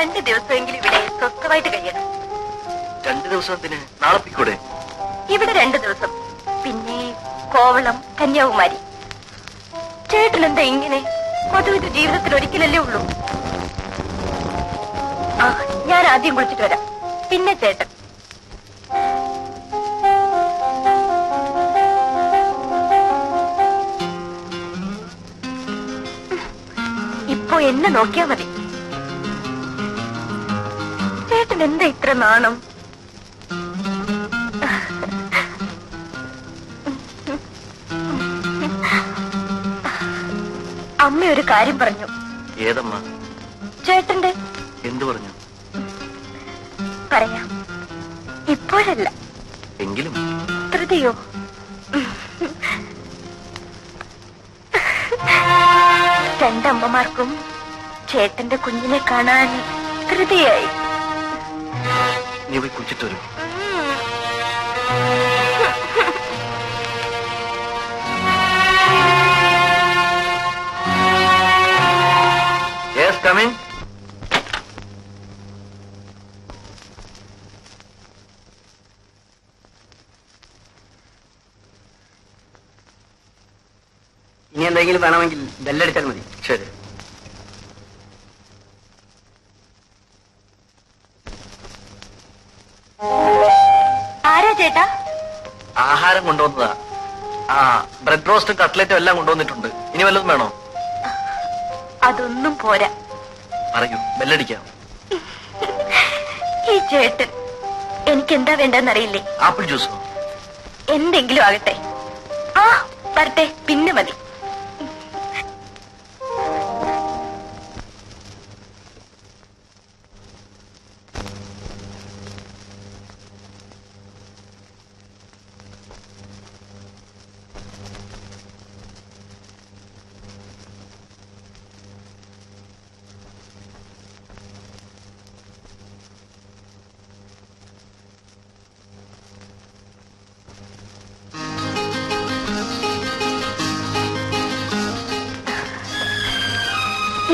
2 ദിവസമെങ്കിലും ഇവിടെ സ്വസ്ഥമായിട്ട് കഴിയണം. 2 ദിവസത്തിന് നാളെ പോയിക്കൂടെ? ഇവിടെ 2 ദിവസം, പിന്നെ കോവളം, കന്യാകുമാരി. ചേട്ടൻ എന്താ ഇങ്ങനെ? അതും ഇത് ജീവിതത്തിൽ ഒരിക്കലല്ലേ ഉള്ളൂ. ആ, ഞാൻ ആദ്യം കുളിച്ചിട്ട് വരാം, പിന്നെ ചേട്ടൻ. ഇപ്പൊ എന്നെ നോക്കിയാ മതി. ചേട്ടൻ എന്താ ഇത്ര നാണം? അമ്മ ഒരു കാര്യം പറഞ്ഞു. ഏതമ്മ? ചേട്ടന്റെ. എന്തു പറഞ്ഞു? പറയാം, ഇപ്പോഴല്ല, എങ്കിലും. ധൃതിയോ? രണ്ടമ്മമാർക്കും ചേട്ടന്റെ കുഞ്ഞിനെ കാണാൻ ധൃതിയായി. നീ പോയി കുളിച്ചിട്ട് വരും. Yes, coming. ഇനി എന്തെങ്കിലും വേണമെങ്കിൽ ബെല്ലടിച്ചാൽ മതി. ശരി. ആരാ ചേട്ടാ? ആഹാരം കൊണ്ടുവന്നതാ. ആ, ബ്രെഡ് റോസ്റ്റും കട്ട്ലറ്റും എല്ലാം കൊണ്ടുവന്നിട്ടുണ്ട്. ഇനി വല്ലതും വേണോ? അതൊന്നും പോരാ. പറയൂ, ബെല്ലടിക്കാം. ഈ ചേട്ടൻ എനിക്കെന്താ വേണ്ടെന്നറിയില്ലേ? ആപ്പിൾ ജ്യൂസോ? എന്തെങ്കിലും ആകട്ടെ. ആ, വരട്ടെ, പിന്നെ മതി.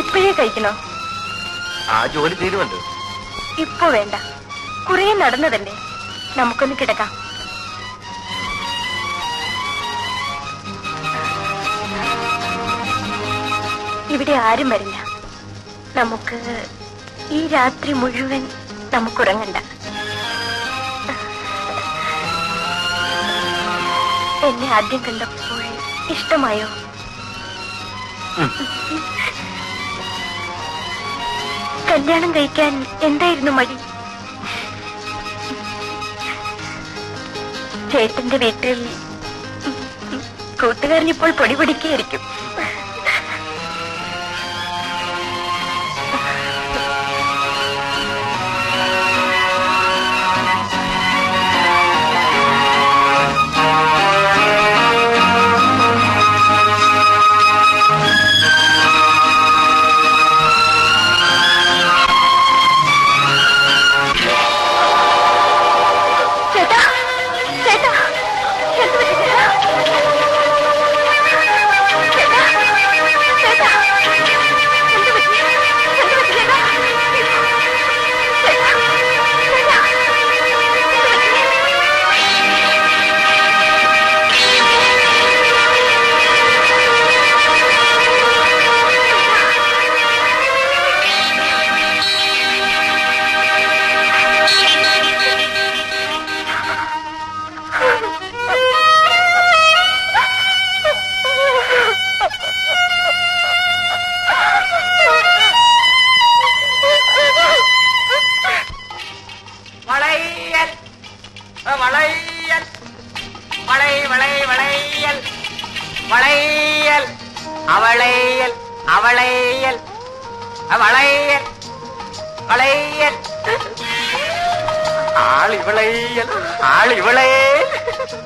ഇപ്പോഴേ കഴിക്കണോ? ആ ജോലി തീരുമല്ലോ. ഇപ്പൊ വേണ്ട, കുറേ നടന്നതല്ലേ, നമുക്കൊന്ന് കിടക്കാം. ഇവിടെ ആരും വരില്ല. നമുക്ക് ഈ രാത്രി മുഴുവൻ നമുക്കുറങ്ങണ്ട. എന്നെ ആദ്യം കണ്ടപ്പോൾ ഇഷ്ടമായോ? കല്യാണം കഴിക്കാൻ എന്തായിരുന്നു മടി? ചേട്ടന്റെ വീട്ടിൽ കൂട്ടുകാരനിപ്പോൾ പൊടി പൊടിക്കായിരിക്കും.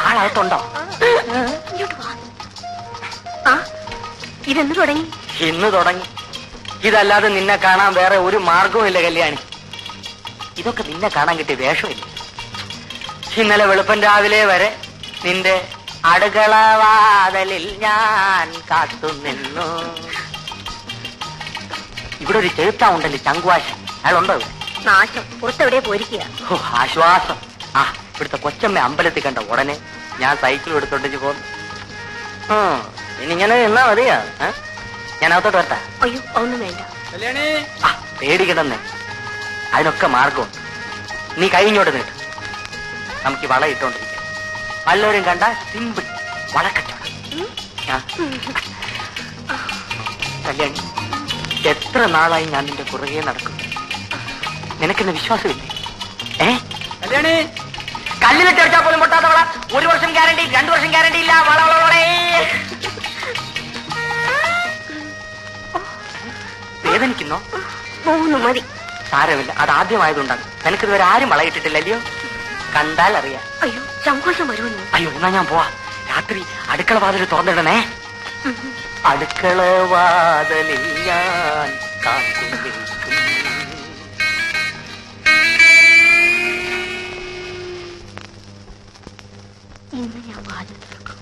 ആളകത്തുണ്ടോ? ഇതെന്ന് തുടങ്ങി? ഇന്ന് തുടങ്ങി. ഇതല്ലാതെ നിന്നെ കാണാൻ വേറെ ഒരു മാർഗവും ഇല്ല കല്യാണി. ഇതൊക്കെ നിന്നെ കാണാൻ കിട്ടിയ വേഷമില്ല. ഇന്നലെ വെളുപ്പൻ രാവിലെ വരെ നിന്റെ അടുക്കളവാതലിൽ ഞാൻ കാത്തുനിന്നു. ഇവിടെ ഒരു ചെറുത്താവുണ്ടല്ലോ, ചങ്കുവാശൻ. അയാളുണ്ടോ? നാശം പുറത്തെവിടെ പോയിരിക്കുക. ഓ, ആശ്വാസം. ആ, ഇവിടുത്തെ കൊച്ചമ്മ അമ്പലത്തിൽ കണ്ട ഉടനെ ഞാൻ സൈക്കിൾ എടുത്തോണ്ടിച്ച് പോന്നു. ഇനിങ്ങനെ എന്നാ മതിയാ? ഞാൻ അകത്തോട്ട് വരട്ടാ? അയ്യോ, ഒന്നും വേണ്ട. ആ, പേടിക്കണമെന്നേ, അതിനൊക്കെ മാർഗമുണ്ട്. നീ കഴിഞ്ഞോട്ട് നീട്ട്, നമുക്ക് വള ഇട്ടോണ്ടിരിക്കാം. വല്ലവരും കണ്ട സിമ്പിൾ വളക്കച്ചവടം. കല്യാണി, എത്ര നാളായി ഞാൻ നിന്റെ പുറകെ നടക്കും. നിനക്കെന്നെ വിശ്വാസമില്ലേ? കല്യാണി, കല്ലിലിട്ട് വെച്ചാൽ പോലും പൊട്ടാത്ത വള. 1 വർഷം ഗ്യാരണ്ടി, 2 വർഷം ഗ്യാരണ്ടി ഇല്ല. വള വള വളേ. വേദനിക്കുന്നോ? മതി. സാരമില്ല, അത് ആദ്യമായതുകൊണ്ടാണ്. നിനക്കിതുവരെ ആരും വളയിട്ടിട്ടില്ലല്ലയോ? കണ്ടാൽ അറിയാം. അയ്യോ, സങ്കോചം വരുമെന്ന്. അയ്യോ, എന്നാ ഞാൻ പോവാ. രാത്രി അടുക്കള വാതിൽ തുറന്നിടണേ. അടുക്കള വാതിലിൽ ഞാൻ കാത്തു നിൽക്കും. ഇന്ന് ഞാൻ വാതിൽ തുറക്കും.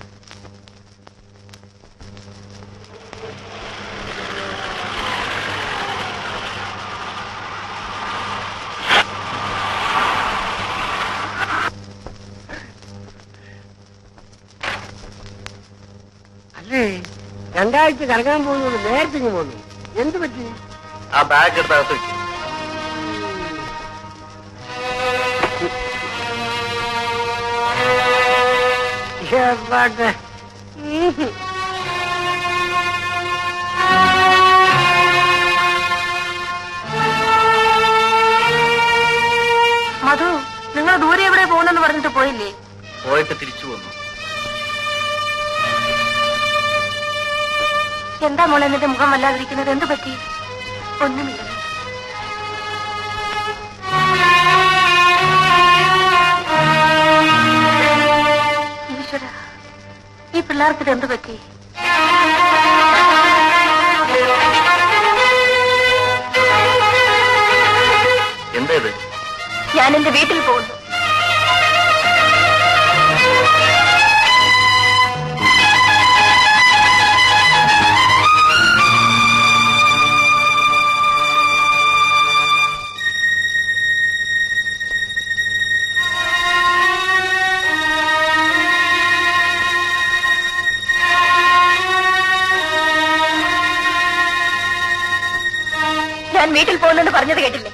അല്ലേ, 2 ആഴ്ച കറങ്ങാൻ പോകുന്നത് നേരത്തെ പോന്നു. എന്ത് പറ്റി? ആ ബാഗ് എടുത്തകത്ത് വെക്കും. മധു, നിങ്ങൾ ദൂരെ എവിടെ പോകുന്നെന്ന് പറഞ്ഞിട്ട് പോയില്ലേ? പോയിട്ട് തിരിച്ചു പോന്നു. എന്താ മോളെ എന്നിട്ട് മുഖം വല്ലാതിരിക്കുന്നത്? എന്ത് പറ്റി? ഒന്നുമില്ല. ഈശ്വര, ഈ പിള്ളേർക്ക് എന്ത് പറ്റി? എന്താ ഇത്? ഞാൻ എന്റെ വീട്ടിൽ പോകുന്നു. ഞാൻ വീട്ടിൽ പോകുന്നെന്ന് പറഞ്ഞത് കേട്ടില്ലേ?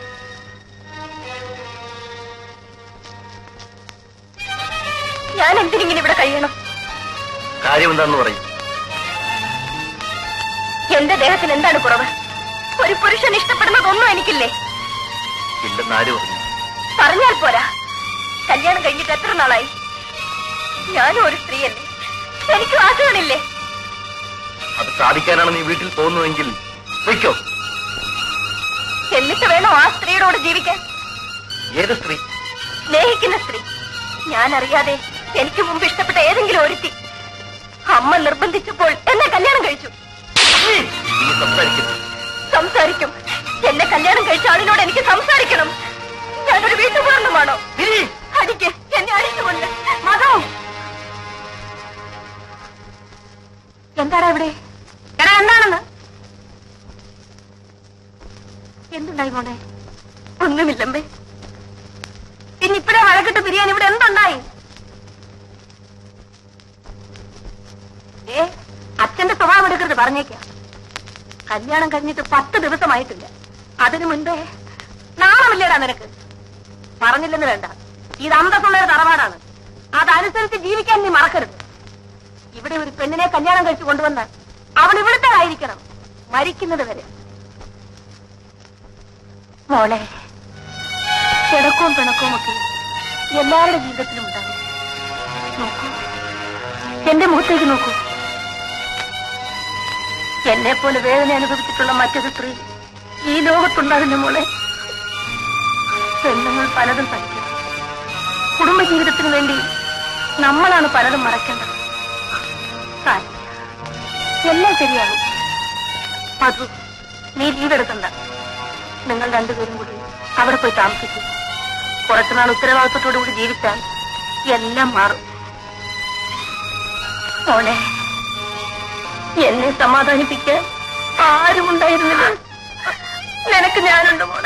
ഞാൻ എന്തിനിങ്ങനെ ഇവിടെ കഴിയണം? കാര്യം എന്താന്ന് പറയും. എന്റെ ദേഹത്തിന് എന്താണ് കുറവ്? ഒരു പുരുഷൻ ഇഷ്ടപ്പെടുന്നതൊന്നും എനിക്കില്ലേ? ഇല്ലെന്ന് ആര് പറഞ്ഞു? പറഞ്ഞാൽ പോരാ. കല്യാണം കഴിഞ്ഞിട്ട് എത്ര നാളായി? ഞാനും ഒരു സ്ത്രീയല്ലേ, എനിക്ക് വാക്കുകളില്ലേ? അത് സാധിക്കാനാണ് നീ വീട്ടിൽ പോകുന്നതെങ്കിൽ വയ്ക്കോ. എന്നിട്ട് വേണോ ആ സ്ത്രീയോട് ജീവിക്കാൻ? ഏത് സ്ത്രീ? സ്നേഹിക്കുന്ന സ്ത്രീ. ഞാൻ അറിയാതെ എനിക്ക് മുമ്പ് ഇഷ്ടപ്പെട്ട ഏതെങ്കിലും ഒരുത്തി. അമ്മ നിർബന്ധിച്ചപ്പോൾ എന്നെ കല്യാണം കഴിച്ചു. നീ സംസാരിക്കുന്നു. സംസാരിക്കും. എന്നെ കല്യാണം കഴിച്ച ആളിനോട് എനിക്ക് സംസാരിക്കണം. ഞാനൊരു വീട്ടുപൂർണ്ണമാണോ? അടിക്ക്, എന്നെ അടിച്ചുകൊണ്ട്. മതോ, എന്താടാ ഇവിടെ? എടാ, എന്താണെന്ന്? എന്തുണ്ടായി മോനെ? ഒന്നുമില്ലമ്പേ. ഇന്നിപ്പോഴേ വഴക്കിട്ട് പിരിയാൻ ഇവിടെ എന്തുണ്ടായി? അച്ഛന്റെ സ്വഭാവം എടുക്കരുത്, പറഞ്ഞേക്കാം. കല്യാണം കഴിഞ്ഞിട്ട് 10 ദിവസമായിട്ടില്ല. അതിനു മുൻപേ നാണമില്ലേടാ നിനക്ക്? പറഞ്ഞില്ലെന്ന് വേണ്ട, ഇത് അന്തസ്സുള്ളൊരു തറവാടാണ്. അതനുസരിച്ച് ജീവിക്കാൻ നീ മറക്കരുത്. ഇവിടെ ഒരു പെണ്ണിനെ കല്യാണം കഴിച്ചു കൊണ്ടുവന്നാൽ അവൾ ഇവിടുത്തെ ആയിരിക്കണം, മരിക്കുന്നത് വരെ. മോളെ, കിടക്കവും പിണക്കവും ഒക്കെ എല്ലാവരുടെ ജീവിതത്തിലും ഉണ്ടാകും. നോക്കൂ, എന്റെ മുഖത്തേക്ക് നോക്കൂ. എന്നെ പോലെ വേദന അനുഭവിച്ചിട്ടുള്ള മറ്റൊരു സ്ത്രീ ഈ ലോകത്തുണ്ടാകുന്ന മോളെ. പെണ്ണുങ്ങൾ പലതും സഹിക്കണം. കുടുംബജീവിതത്തിന് വേണ്ടി നമ്മളാണ് പലതും മറക്കേണ്ടത്. എല്ലാം ശരിയാകും. മധു, നീ ലീവ് എടുക്കണ്ട. നിങ്ങൾ രണ്ടുപേരും കൂടി അവിടെ പോയി താമസിക്കും. കുറച്ചുനാൾ ഉത്തരവാദിത്വത്തോടു കൂടി ജീവിച്ചാൽ എല്ലാം മാറും. മോളെ, എന്നെ സമാധാനിപ്പിക്കാൻ ആരും ഉണ്ടായിരുന്നില്ല. നിനക്ക് ഞാനുണ്ട് മോളെ.